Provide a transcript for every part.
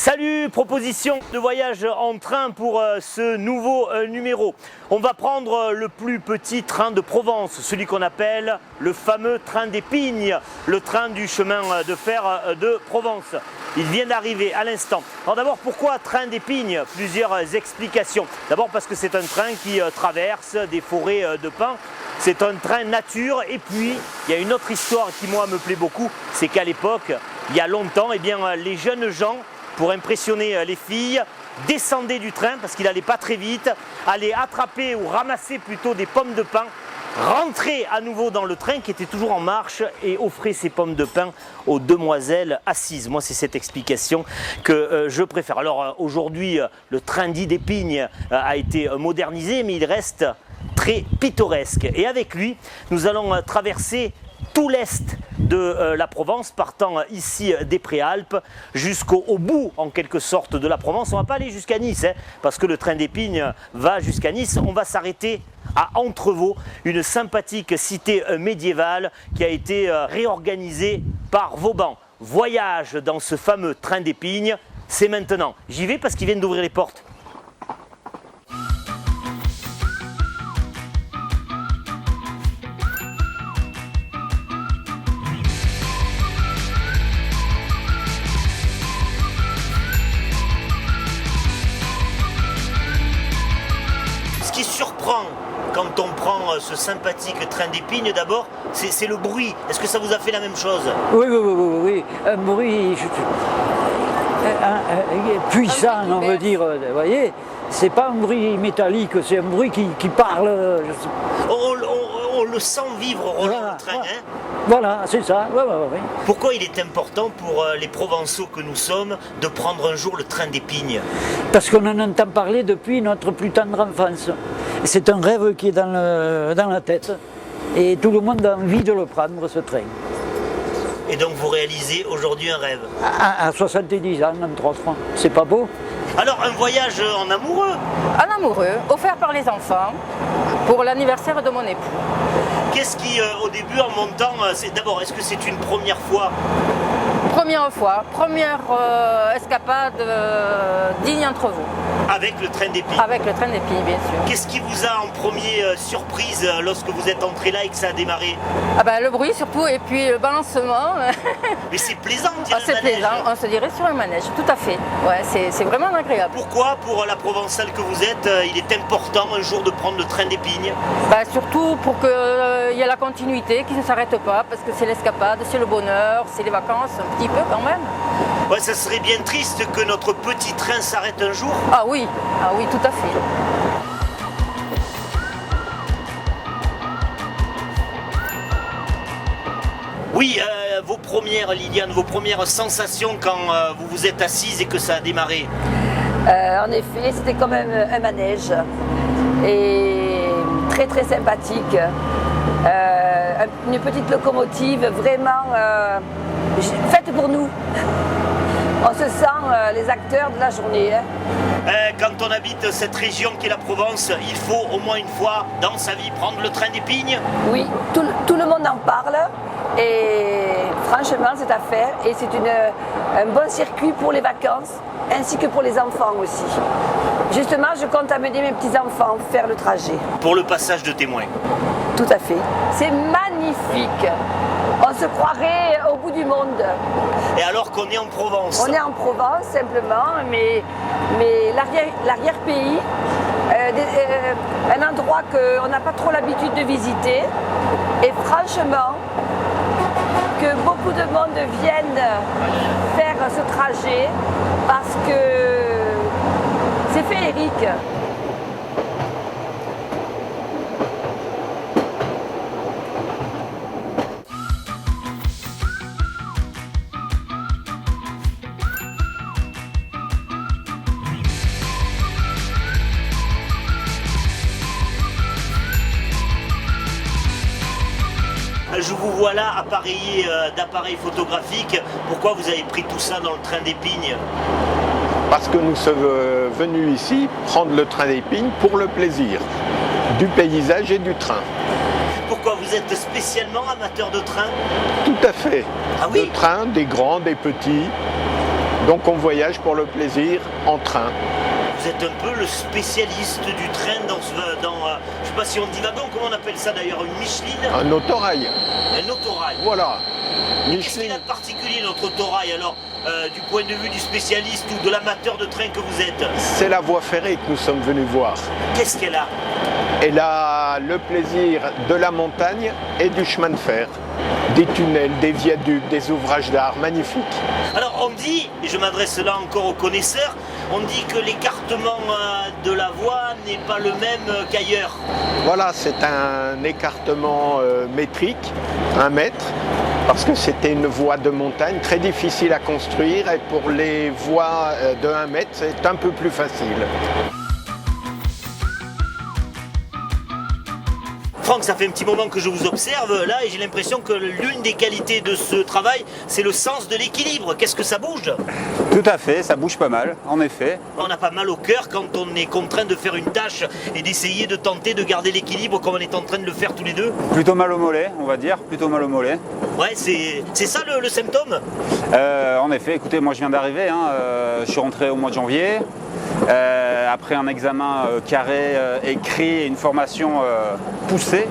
Salut, proposition de voyage en train pour ce nouveau numéro. On va prendre le plus petit train de Provence, celui qu'on appelle le fameux train des Pignes, le train du chemin de fer de Provence. Il vient d'arriver à l'instant. Alors d'abord, pourquoi train des Pignes? Plusieurs explications. D'abord parce que c'est un train qui traverse des forêts de pins. C'est un train nature et puis il y a une autre histoire qui moi me plaît beaucoup, c'est qu'à l'époque, il y a longtemps, les jeunes gens, pour impressionner les filles, descendaient du train parce qu'il n'allait pas très vite, allaient attraper ou ramasser plutôt des pommes de pin, rentraient à nouveau dans le train qui était toujours en marche et offraient ces pommes de pin aux demoiselles assises. Moi, c'est cette explication que je préfère. Alors aujourd'hui, le train dit des Pignes a été modernisé, mais il reste très pittoresque. Et avec lui, nous allons traverser tout l'est de la Provence, partant ici des Préalpes jusqu'au bout en quelque sorte de la Provence. On ne va pas aller jusqu'à Nice, parce que le train des Pignes va jusqu'à Nice. On va s'arrêter à Entrevaux, une sympathique cité médiévale qui a été réorganisée par Vauban. Voyage dans ce fameux train des Pignes, c'est maintenant. J'y vais parce qu'ils viennent d'ouvrir les portes. Ce qui surprend quand on prend ce sympathique train des Pignes, d'abord, c'est le bruit. Est-ce que ça vous a fait la même chose? Oui. Un bruit puissant, on veut dire. Vous voyez, c'est pas un bruit métallique, c'est un bruit qui parle. On le sent vivre au volant du train. Voilà. Voilà, c'est ça. Ouais. Pourquoi il est important pour les Provençaux que nous sommes de prendre un jour le train des Pignes? Parce qu'on en entend parler depuis notre plus tendre enfance. C'est un rêve qui est dans la tête. Et tout le monde a envie de le prendre, ce train. Et donc vous réalisez aujourd'hui un rêve? À 70 ans, en 3 francs. C'est pas beau? Alors un voyage en amoureux? Un amoureux, offert par les enfants, pour l'anniversaire de mon époux. Qu'est-ce qui, au début, en montant, d'abord, est-ce que c'est une première fois? Première fois, première escapade digne entre vous. Avec le train des Pignes? Avec le train des Pignes, bien sûr. Qu'est-ce qui vous a en premier surprise lorsque vous êtes entré là et que ça a démarré? Le bruit surtout, et puis le balancement. Mais c'est plaisant, on dirait C'est un manège. plaisant, on se dirait sur un manège, tout à fait. Ouais, c'est vraiment agréable. Pourquoi, pour la Provençale que vous êtes, il est important un jour de prendre le train des Pignes? Surtout pour qu'il y ait la continuité, qui ne s'arrête pas, parce que c'est l'escapade, c'est le bonheur, c'est les vacances, un petit peu quand même. Ouais, ça serait bien triste que notre petit train s'arrête un jour. Ah oui, tout à fait. Oui, Liliane, vos premières sensations quand vous vous êtes assise et que ça a démarré? En effet, c'était comme un manège et très très sympathique. Une petite locomotive vraiment faite pour nous. On se sent les acteurs de la journée. Quand on habite cette région qui est la Provence, il faut au moins une fois dans sa vie prendre le train des Pignes? Oui, tout le monde en parle et franchement c'est à faire et c'est un bon circuit pour les vacances ainsi que pour les enfants aussi. Justement, je compte amener mes petits-enfants faire le trajet. Pour le passage de témoins? Tout à fait. C'est magnifique. On se croirait au bout du monde. Et alors qu'on est en Provence? On est en Provence simplement, mais l'arrière-pays, un endroit qu'on n'a pas trop l'habitude de visiter. Et franchement, que beaucoup de monde vienne faire ce trajet parce que c'est féerique. Je vous vois là appareillé d'appareils photographiques. Pourquoi vous avez pris tout ça dans le train des Pignes? Parce que nous sommes venus ici prendre le train des Pignes pour le plaisir du paysage et du train. Pourquoi vous êtes spécialement amateur de train? Tout à fait. Ah oui? De train, des grands, des petits. Donc on voyage pour le plaisir en train. Vous êtes un peu le spécialiste du train je ne sais pas si on dit wagon, comment on appelle ça d'ailleurs, une Micheline? Un autorail. Un autorail. Voilà. Qu'est-ce qu'il a de particulier notre autorail alors, du point de vue du spécialiste ou de l'amateur de train que vous êtes? C'est la voie ferrée que nous sommes venus voir. Qu'est-ce qu'elle a? Elle a le plaisir de la montagne et du chemin de fer. Des tunnels, des viaducs, des ouvrages d'art magnifiques. Alors on dit, et je m'adresse là encore aux connaisseurs, on dit que l'écartement de la voie n'est pas le même qu'ailleurs. Voilà, c'est un écartement métrique, 1 mètre, parce que c'était une voie de montagne très difficile à construire et pour les voies de 1 mètre, c'est un peu plus facile. Franck, ça fait un petit moment que je vous observe là et j'ai l'impression que l'une des qualités de ce travail, c'est le sens de l'équilibre. Qu'est-ce que ça bouge? Tout à fait, ça bouge pas mal, en effet. On a pas mal au cœur quand on est contraint de faire une tâche et d'essayer de tenter de garder l'équilibre comme on est en train de le faire tous les deux. Plutôt mal au mollet, on va dire, plutôt mal au mollet. Ouais, c'est ça le symptôme? En effet, écoutez, moi je viens d'arriver, je suis rentré au mois de janvier. Après un examen carré, écrit et une formation poussée,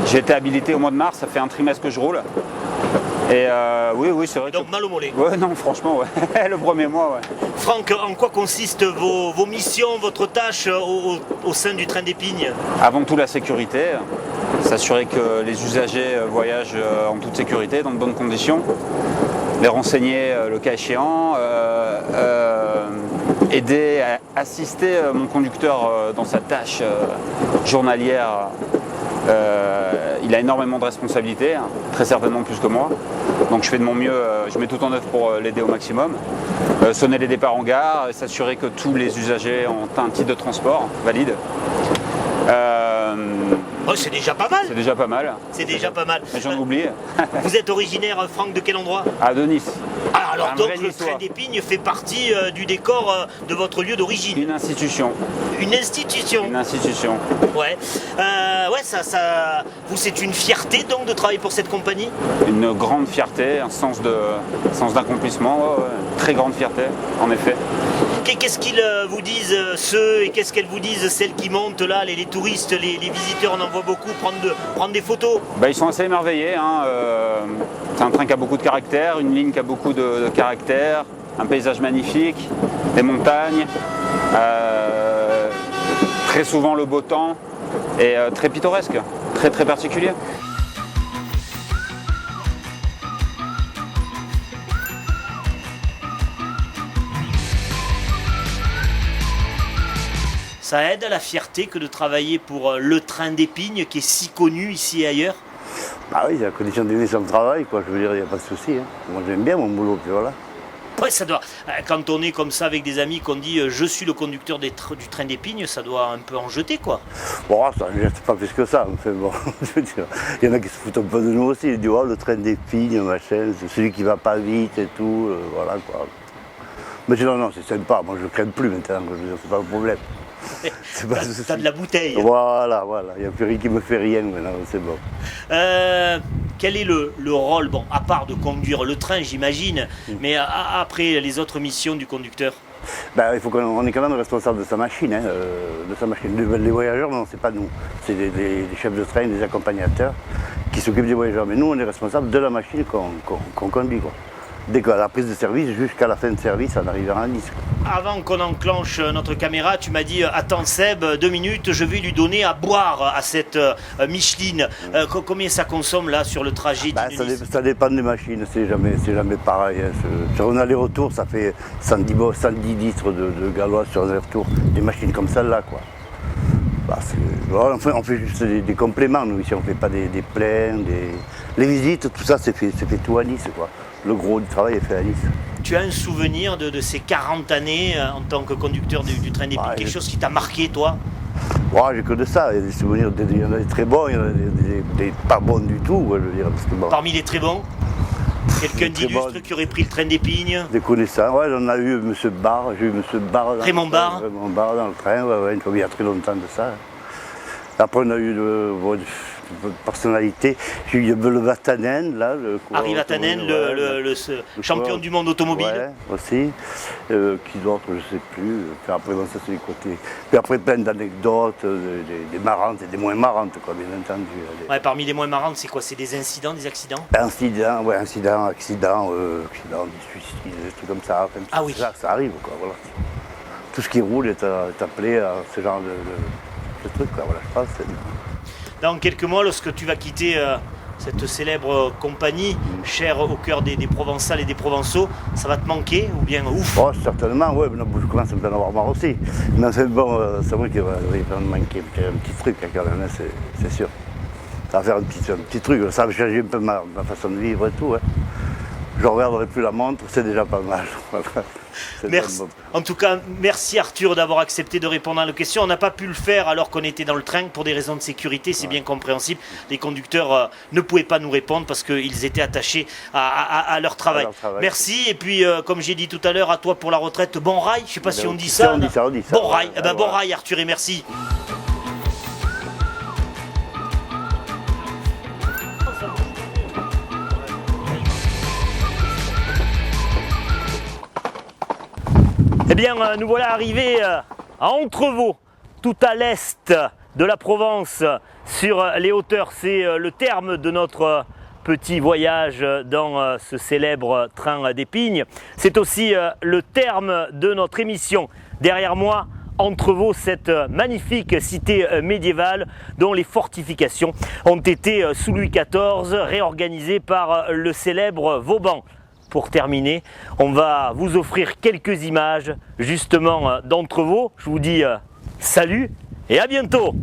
j'ai été habilité au mois de mars, ça fait un trimestre que je roule. Et oui, c'est vrai que... Donc mal au mollet. Ouais, non, franchement, ouais. Le premier mois, ouais. Franck, en quoi consistent vos missions, votre tâche au sein du train d'Épingle? Avant tout la sécurité, s'assurer que les usagers voyagent en toute sécurité, dans de bonnes conditions, les renseigner le cas échéant, aider, assister mon conducteur dans sa tâche journalière. Il a énormément de responsabilités, très certainement plus que moi. Donc je fais de mon mieux, je mets tout en œuvre pour l'aider au maximum. Sonner les départs en gare, s'assurer que tous les usagers ont un titre de transport valide. Oh, c'est déjà pas mal. C'est déjà pas mal. C'est déjà pas mal. Mais j'en oublie. Vous êtes originaire, Franck, de quel endroit? Ah, de Nice. Ah, alors Un donc vrai le Niçois. train d'Épingle fait partie du décor de votre lieu d'origine. Une institution. Une institution. Une institution. Ouais. Vous, c'est une fierté donc de travailler pour cette compagnie? Une grande fierté, un sens d'accomplissement, ouais, très grande fierté, en effet. Qu'est-ce qu'ils vous disent ceux et qu'est-ce qu'elles vous disent celles qui montent là, les touristes, les visiteurs, on en voit beaucoup prendre des photos? Ils sont assez émerveillés. C'est un train qui a beaucoup de caractère, une ligne qui a beaucoup de caractère, un paysage magnifique, des montagnes, très souvent le beau temps et très pittoresque, très très particulier. Ça aide à la fierté que de travailler pour le train d'Épingle qui est si connu ici et ailleurs? Ah oui, c'est la condition d'aimer son travail, quoi. Je veux dire, il n'y a pas de souci. Moi, j'aime bien mon boulot, puis voilà. Ouais, ça doit. Quand on est comme ça avec des amis, qu'on dit je suis le conducteur du train d'Épingle, ça doit un peu en jeter, quoi. Bon, ça ne jette pas plus que ça. Enfin, bon, je veux dire, il y en a qui se foutent un peu de nous aussi. Ils disent, oh, le train d'Épingle, machin, c'est celui qui va pas vite et tout, voilà, quoi. Mais non, c'est sympa. Moi, je ne crains plus maintenant, je veux dire, c'est pas le problème. T'as de la bouteille. Voilà, il n'y a plus rien qui me fait rien maintenant, c'est bon. Quel est le rôle, bon, à part de conduire le train, j'imagine, mais après les autres missions du conducteur? Il faut qu'on est quand même responsable de sa machine, de sa machine. Les voyageurs, non, c'est pas nous. C'est des chefs de train, des accompagnateurs qui s'occupent des voyageurs. Mais nous, on est responsable de la machine qu'on conduit, quoi. Dès qu'à la prise de service jusqu'à la fin de service en arrivant à Nice. Avant qu'on enclenche notre caméra, tu m'as dit attends Seb, 2 minutes, je vais lui donner à boire à cette Micheline. Combien ça consomme là sur le trajet? Ça dépend des machines, c'est jamais pareil. Sur un aller-retour, ça fait 110 litres de gallois sur un aller-retour. Des machines comme celle-là, quoi. On fait juste des compléments, nous ici, on ne fait pas des pleins, les visites, tout ça, c'est fait tout à Nice, quoi. Le gros du travail est fait à Nice. Tu as un souvenir de ces 40 années en tant que conducteur du train d'Épingle, quelque chose qui t'a marqué, toi? J'ai que de ça, il y a des souvenirs, il y en a des très bons, il y en a des pas bons du tout, je veux dire. Parce que, Parmi les très bons, quelqu'un d'illustre qui aurait pris le train d'Épingle? Des connaissants, j'en ai eu M. Barre, j'ai eu M. Barre. Raymond Barre? Raymond Barre dans le train, une fois, il y a très longtemps de ça. Après on a eu personnalités. J'ai eu le Vatanen, là, le coureur Harry Vatanen, automobile, le champion du monde automobile. Ouais, aussi. Qui d'autre, je ne sais plus. Puis après, bon, ça c'est les côtés. Puis après, plein d'anecdotes, des marrantes et des moins marrantes, quoi, bien entendu. Ouais, parmi les moins marrantes, c'est quoi? C'est des incidents, des accidents? Accident, des suicides, des trucs comme ça. Enfin, Ah oui. Ça arrive, quoi, voilà. Tout ce qui roule est appelé à ce genre de trucs, quoi, voilà, je pense. Dans quelques mois, lorsque tu vas quitter cette célèbre compagnie, chère au cœur des Provençales et des Provençaux, ça va te manquer ou bien ouf? Oh, certainement, oui, mais je commence à me en avoir marre aussi. Mais c'est bon, c'est vrai qu'il va me manquer un petit truc, hein, quand même, hein, c'est sûr. Ça va faire un petit truc, ça va changer un peu ma façon de vivre et tout. Hein. Je ne regarderai plus la montre, c'est déjà pas mal. Merci. En tout cas, merci Arthur d'avoir accepté de répondre à nos questions. On n'a pas pu le faire alors qu'on était dans le train pour des raisons de sécurité, c'est bien compréhensible. Les conducteurs ne pouvaient pas nous répondre parce qu'ils étaient attachés à leur travail. Merci, et puis comme j'ai dit tout à l'heure, à toi pour la retraite, bon rail, je ne sais pas si on dit ça. On dit ça. Bon rail, bon rail Arthur, et merci. Eh bien, nous voilà arrivés à Entrevaux, tout à l'est de la Provence, sur les hauteurs. C'est le terme de notre petit voyage dans ce célèbre train d'Épignes. C'est aussi le terme de notre émission. Derrière moi, Entrevaux, cette magnifique cité médiévale dont les fortifications ont été sous Louis XIV réorganisées par le célèbre Vauban. Pour terminer, on va vous offrir quelques images justement d'Entrevaux. Je vous dis salut et à bientôt.